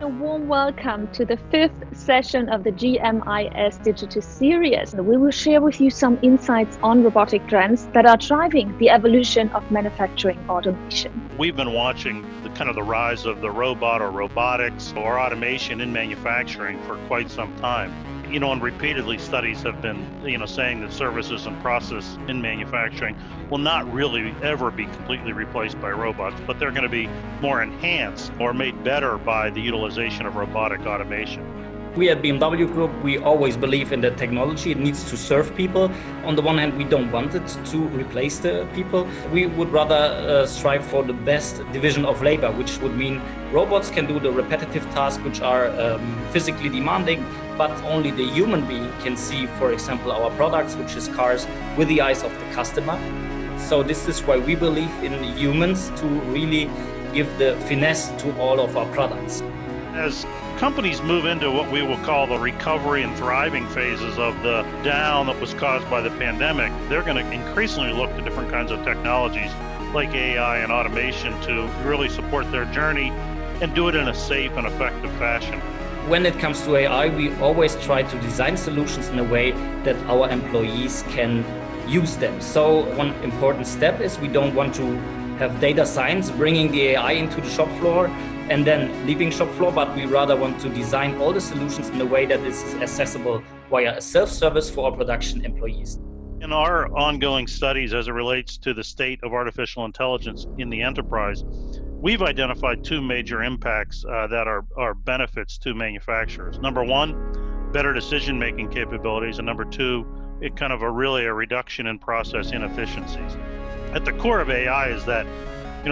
A warm welcome to the fifth session of the GMIS Digital Series. We will share with you some insights on robotic trends that are driving the evolution of manufacturing automation. We've been watching the rise of the robot or robotics or automation in manufacturing for quite some time. And repeatedly studies have been, saying that services and process in manufacturing will not really ever be completely replaced by robots, but they're going to be more enhanced or made better by the utilization of robotic automation. We at BMW Group, we always believe in the technology. It needs to serve people. On the one hand, we don't want it to replace the people. We would rather strive for the best division of labor, which would mean robots can do the repetitive tasks which are physically demanding, but only the human being can see, for example, our products, which is cars, with the eyes of the customer. So this is why we believe in humans to really give the finesse to all of our products. As companies move into what we will call the recovery and thriving phases of the down that was caused by the pandemic, they're going to increasingly look to different kinds of technologies like AI and automation to really support their journey and do it in a safe and effective fashion. When it comes to AI, we always try to design solutions in a way that our employees can use them. So one important step is we don't want to have data science bringing the AI into the shop floor and then leaving shop floor, but we rather want to design all the solutions in a way that is accessible via a self-service for our production employees. In our ongoing studies as it relates to the state of artificial intelligence in the enterprise, we've identified two major impacts that are benefits to manufacturers. Number one, better decision-making capabilities, and number two, a reduction in process inefficiencies. At the core of AI is that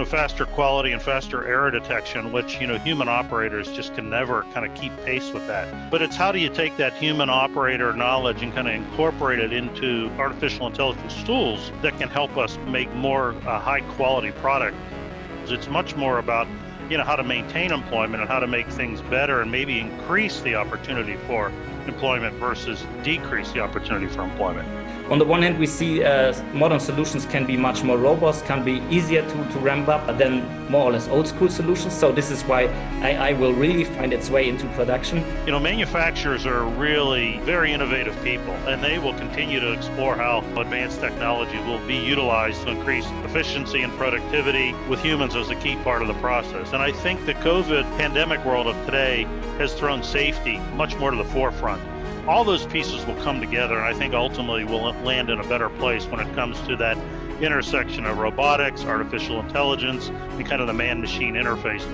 faster quality and faster error detection, which human operators just can never keep pace with that. But it's how do you take that human operator knowledge and incorporate it into artificial intelligence tools that can help us make more high quality product. It's much more about how to maintain employment and how to make things better and maybe increase the opportunity for employment versus decrease the opportunity for employment. On the one hand, we see modern solutions can be much more robust, can be easier to ramp up than more or less old school solutions. So this is why AI will really find its way into production. Manufacturers are really very innovative people, and they will continue to explore how advanced technology will be utilized to increase efficiency and productivity with humans as a key part of the process. And I think the COVID pandemic world of today has thrown safety much more to the forefront. All those pieces will come together, and I think ultimately we'll land in a better place when it comes to that intersection of robotics, artificial intelligence, and the man-machine interface.